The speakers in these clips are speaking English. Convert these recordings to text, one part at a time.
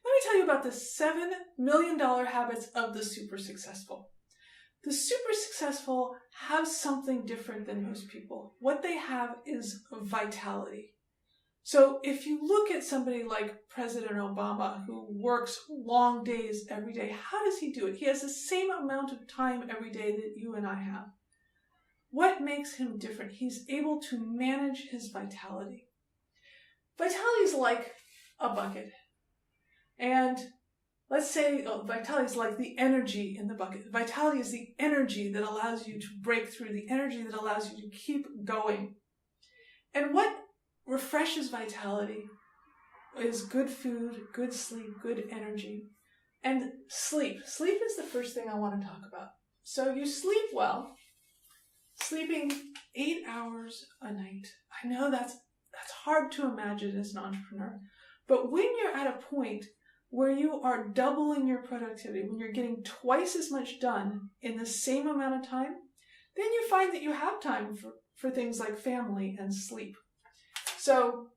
Let me tell you about the $7 million habits of the super successful. The super successful have something different than most people. What they have is vitality. So if you look at somebody like President Obama, who works long days every day, how does he do it? He has the same amount of time every day that you and I have. What makes him different? He's able to manage his vitality. Vitality is like a bucket. And let's say vitality is like the energy in the bucket. Vitality is the energy that allows you to break through, the energy that allows you to keep going. And what refreshes vitality is good food, good sleep, good energy, and sleep. Sleep is the first thing I want to talk about. So you sleep well, sleeping 8 hours a night. I know that's hard to imagine as an entrepreneur, but when you're at a point where you are doubling your productivity, when you're getting twice as much done in the same amount of time, then you find that you have time for things like family and sleep. So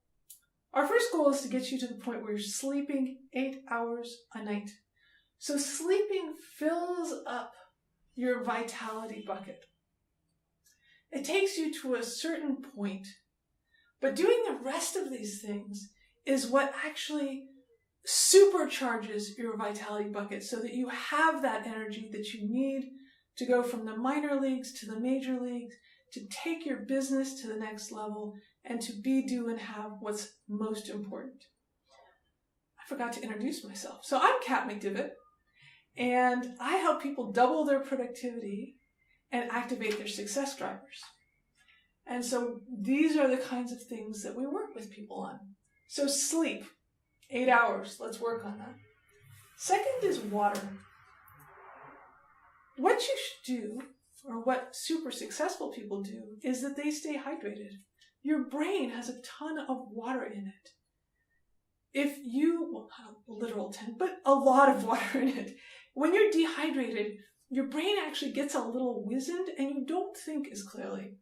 our first goal is to get you to the point where you're sleeping 8 hours a night. So sleeping fills up your vitality bucket. It takes you to a certain point, but doing the rest of these things is what actually supercharges your vitality bucket so that you have that energy that you need to go from the minor leagues to the major leagues, to take your business to the next level, and to be, do, and have what's most important. I forgot to introduce myself. So I'm Kat McDivitt, and I help people double their productivity and activate their success drivers. And so these are the kinds of things that we work with people on. So sleep, 8 hours, let's work on that. Second is water. What you should do, or what super successful people do, is that they stay hydrated. Your brain has a ton of water in it. If you, well, not a literal ton, but a lot of water in it. When you're dehydrated, your brain actually gets a little wizened and you don't think as clearly.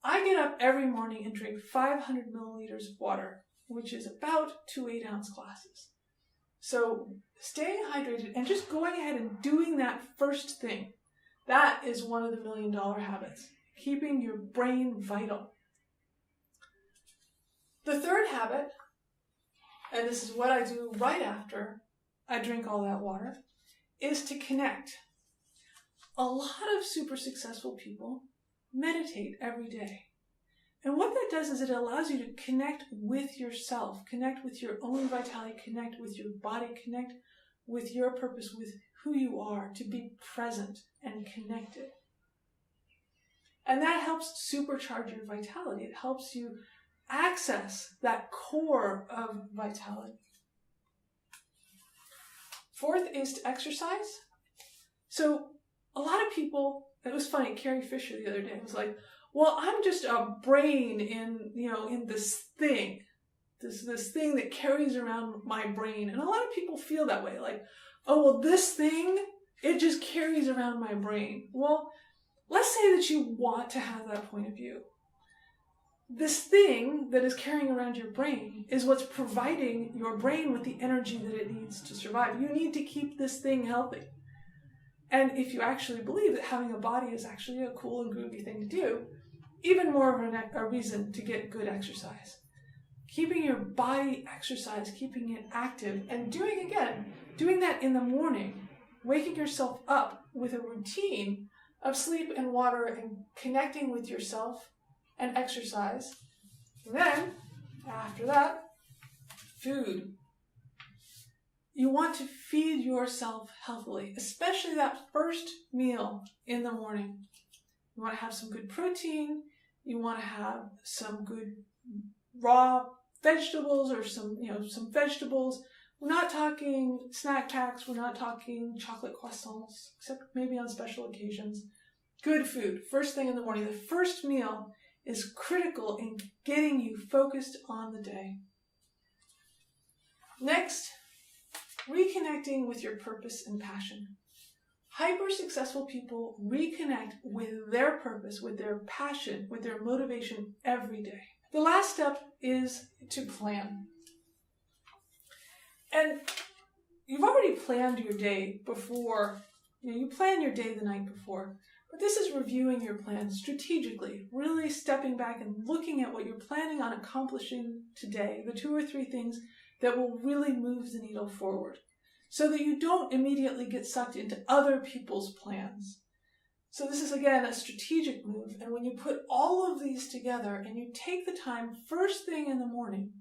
I get up every morning and drink 500 milliliters of water, which is about 2 8-ounce glasses. So staying hydrated and just going ahead and doing that first thing, that is one of the $1 million habits, keeping your brain vital. The third habit, and this is what I do right after I drink all that water, is to connect. A lot of super successful people meditate every day. And what that does is it allows you to connect with yourself, connect with your own vitality, connect with your body, connect with your purpose, with who you are, to be present and connected. And that helps supercharge your vitality. It helps you access that core of vitality. Fourth is to exercise. So a lot of people, it was funny, Carrie Fisher the other day was like, well, I'm just a brain in this thing, this thing that carries around my brain. And a lot of people feel that way, like, oh, well, this thing, it just carries around my brain. Well, let's say that you want to have that point of view. This thing that is carrying around your brain is what's providing your brain with the energy that it needs to survive. You need to keep this thing healthy. And if you actually believe that having a body is actually a cool and groovy thing to do, even more of a reason to get good exercise. Keeping your body exercise, keeping it active, and doing that in the morning, waking yourself up with a routine of sleep and water and connecting with yourself and exercise. And then, after that, food. You want to feed yourself healthily, especially that first meal in the morning. You want to have some good protein. You want to have some good raw vegetables or some vegetables. We're not talking snack packs. We're not talking chocolate croissants, except maybe on special occasions. Good food, first thing in the morning. The first meal is critical in getting you focused on the day. Next, reconnecting with your purpose and passion. Hyper-successful people reconnect with their purpose, with their passion, with their motivation every day. The last step is to plan. And you've already planned your day before. You plan your day the night before. But this is reviewing your plan strategically, really stepping back and looking at what you're planning on accomplishing today, the 2 or 3 things that will really move the needle forward, so that you don't immediately get sucked into other people's plans. So this is, again, a strategic move, and when you put all of these together and you take the time first thing in the morning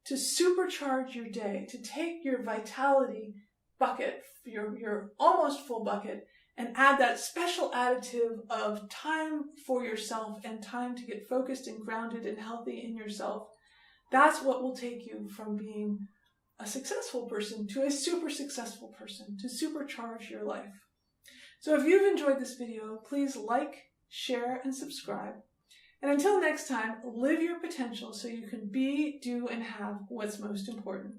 to supercharge your day, to take your vitality bucket, your almost full bucket, and add that special additive of time for yourself and time to get focused and grounded and healthy in yourself, that's what will take you from being a successful person to a super successful person, to supercharge your life. So if you've enjoyed this video, please like, share, and subscribe. And until next time, live your potential so you can be, do, and have what's most important.